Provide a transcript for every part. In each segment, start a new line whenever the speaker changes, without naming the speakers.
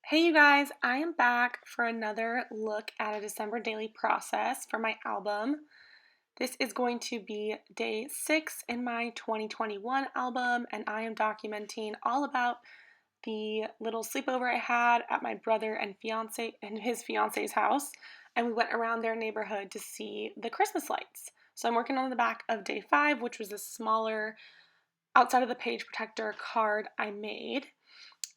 Hey you guys, I am back for another look at a December daily process for my album. This is going to be day 6 in my 2021 album, and I am documenting all about the little sleepover I had at my brother and his fiance's house, and we went around their neighborhood to see the Christmas lights. So I'm working on the back of day 5, which was a smaller outside of the page protector card I made,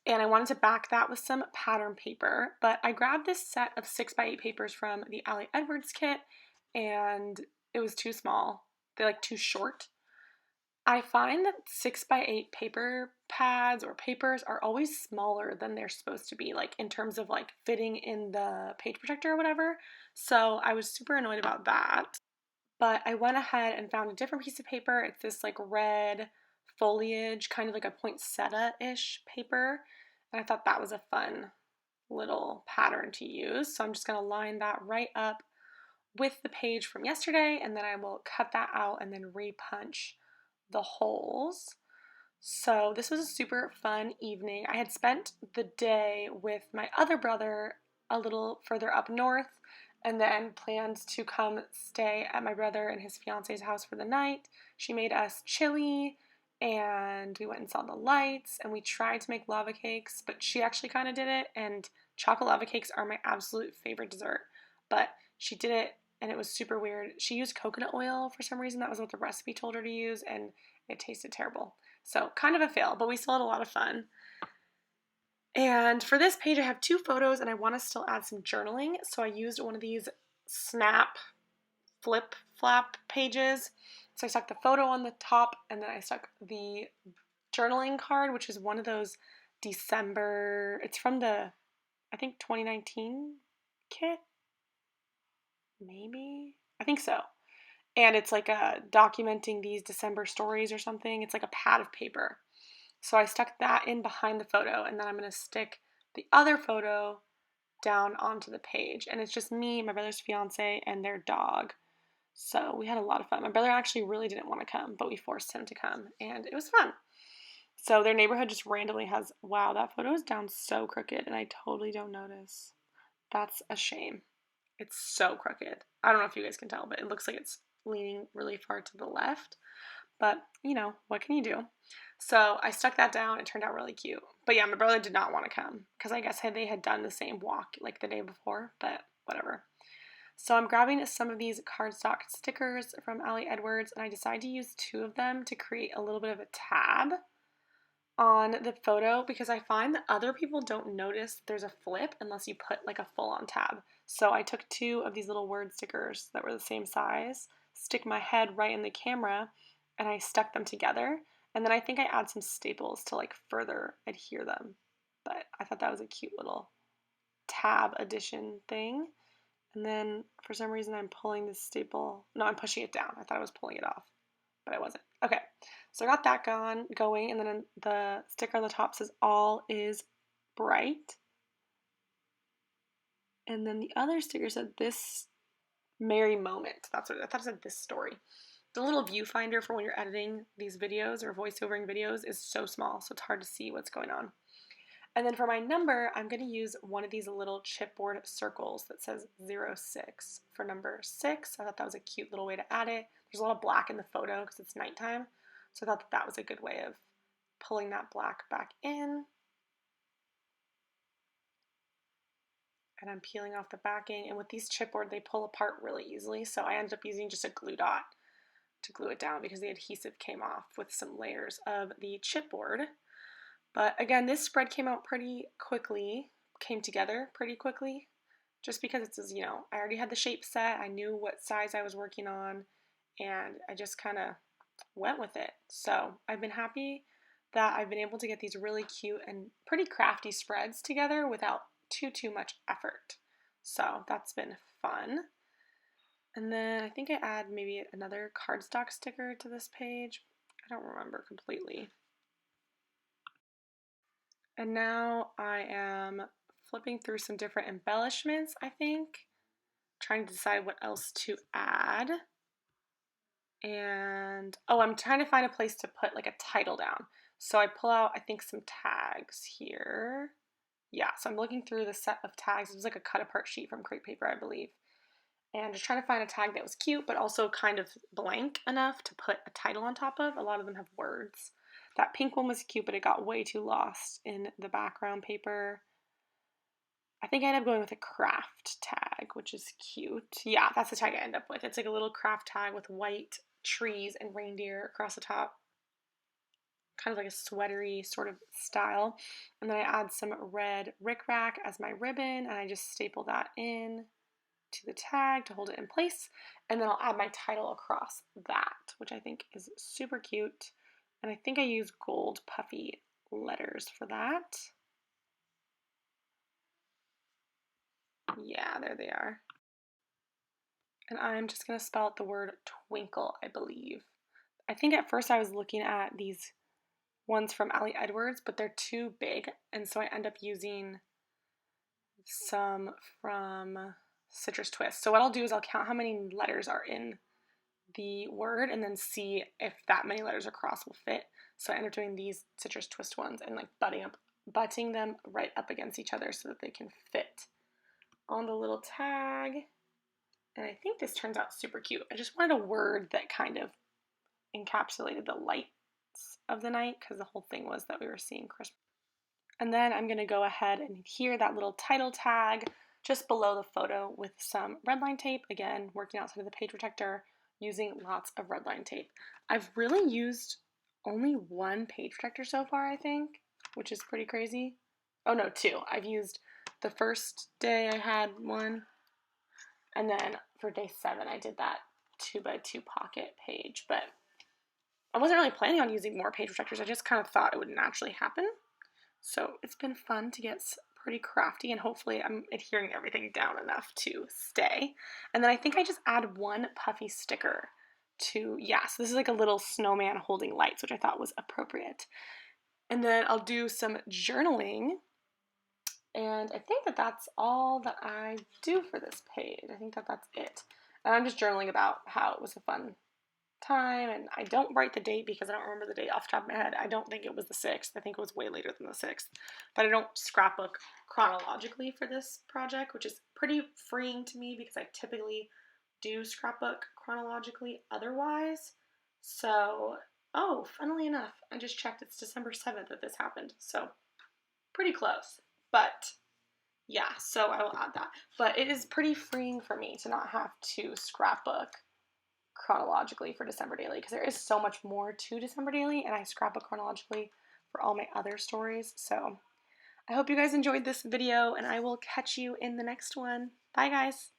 and I wanted to back that with some pattern paper, but I grabbed this set of 6x8 papers from the Ali Edwards kit, and it was too small. They're like too short. I find that 6x8 paper pads or papers are always smaller than they're supposed to be, like in terms of like fitting in the page protector or whatever. So I was super annoyed about that. But I went ahead and found a different piece of paper. It's this like red foliage, kind of like a poinsettia-ish paper. And I thought that was a fun little pattern to use. So I'm just going to line that right up with the page from yesterday, and then I will cut that out and then repunch the holes. So this was a super fun evening. I had spent the day with my other brother a little further up north, and then planned to come stay at my brother and his fiance's house for the night. She made us chili, and we went and saw the lights, and we tried to make lava cakes, but she actually kind of did it, and chocolate lava cakes are my absolute favorite dessert, but she did it and it was super weird. She used coconut oil for some reason. That was what the recipe told her to use, and it tasted terrible. So kind of a fail, but we still had a lot of fun. And for this page, I have 2 photos, and I want to still add some journaling. So I used one of these snap flip flap pages. So I stuck the photo on the top, and then I stuck the journaling card, which is one of those December, it's from the, I think, 2019 kit, maybe? I think so. And it's like documenting these December stories or something. It's like a pad of paper. So I stuck that in behind the photo, and then I'm going to stick the other photo down onto the page. And it's just me, my brother's fiance, and their dog. So we had a lot of fun. My brother actually really didn't want to come, but we forced him to come, and it was fun. So their neighborhood just randomly has, wow, that photo is down so crooked, and I totally don't notice. That's a shame. It's so crooked. I don't know if you guys can tell, but it looks like it's leaning really far to the left. But, what can you do? So I stuck that down. It turned out really cute. But yeah, my brother did not want to come because I guess they had done the same walk like the day before, but whatever. So I'm grabbing some of these cardstock stickers from Ali Edwards, and I decided to use 2 of them to create a little bit of a tab on the photo because I find that other people don't notice there's a flip unless you put like a full-on tab. So I took 2 of these little word stickers that were the same size, stick my head right in the camera, and I stuck them together. And then I think I add some staples to like further adhere them. But I thought that was a cute little tab addition thing. And then for some reason I'm pulling this staple. No, I'm pushing it down. I thought I was pulling it off, but I wasn't. Okay, so I got that going, and then the sticker on the top says all is bright. And then the other sticker said this merry moment. That's what I thought. It said this story. The little viewfinder for when you're editing these videos or voiceovering videos is so small, so it's hard to see what's going on. And then for my number, I'm going to use one of these little chipboard circles that says 06 for number 6. I thought that was a cute little way to add it. There's a lot of black in the photo because it's nighttime, so I thought that was a good way of pulling that black back in. And I'm peeling off the backing, and with these chipboard, they pull apart really easily, so I ended up using just a glue dot to glue it down because the adhesive came off with some layers of the chipboard. But again, this spread came out pretty quickly, came together pretty quickly, just because it's, I already had the shape set, I knew what size I was working on, and I just kind of went with it. So I've been happy that I've been able to get these really cute and pretty crafty spreads together without too much effort. So that's been fun. And then I think I add maybe another cardstock sticker to this page. I don't remember completely. And now I am flipping through some different embellishments, I think, trying to decide what else to add. And, I'm trying to find a place to put like a title down. So I pull out, I think, some tags here. Yeah, so I'm looking through the set of tags. It was like a cut apart sheet from crepe paper, I believe. And just trying to find a tag that was cute, but also kind of blank enough to put a title on top of. A lot of them have words. That pink one was cute, but it got way too lost in the background paper. I think I ended up going with a craft tag, which is cute. Yeah, that's the tag I end up with. It's like a little craft tag with white trees and reindeer across the top. Kind of like a sweatery sort of style. And then I add some red rickrack as my ribbon, and I just staple that in to the tag to hold it in place. And then I'll add my title across that, which I think is super cute. And I think I use gold puffy letters for that. Yeah, there they are. And I'm just going to spell out the word twinkle, I believe. I think at first I was looking at these ones from Ali Edwards, but they're too big. And so I end up using some from Citrus Twist. So what I'll do is I'll count how many letters are in the word and then see if that many letters across will fit. So I end up doing these Citrus Twist ones and like butting them right up against each other so that they can fit on the little tag. And I think this turns out super cute. I just wanted a word that kind of encapsulated the lights of the night because the whole thing was that we were seeing Christmas. And then I'm going to go ahead and adhere that little title tag just below the photo with some red line tape. Again, working outside of the page protector, using lots of red line tape. I've really used only one page protector so far, I think, which is pretty crazy. Oh no, two. I've used the first day I had one, and then for day 7 I did that 2x2 pocket page, but I wasn't really planning on using more page protectors. I just kind of thought it would naturally happen. So it's been fun to get pretty crafty, and hopefully I'm adhering everything down enough to stay. And then I think I just add one puffy sticker to, yeah, so this is like a little snowman holding lights, which I thought was appropriate. And then I'll do some journaling, and I think that that's all that I do for this page. I think that that's it. And I'm just journaling about how it was a fun time, and I don't write the date because I don't remember the date off the top of my head. I don't think it was the 6th. I think it was way later than the 6th. But I don't scrapbook chronologically for this project, which is pretty freeing to me because I typically do scrapbook chronologically otherwise. So, oh, funnily enough, I just checked. It's December 7th that this happened. So, pretty close. But yeah, so I will add that. But it is pretty freeing for me to not have to scrapbook chronologically for December Daily because there is so much more to December Daily, and I scrapbook chronologically for all my other stories. So I hope you guys enjoyed this video, and I will catch you in the next one. Bye, guys.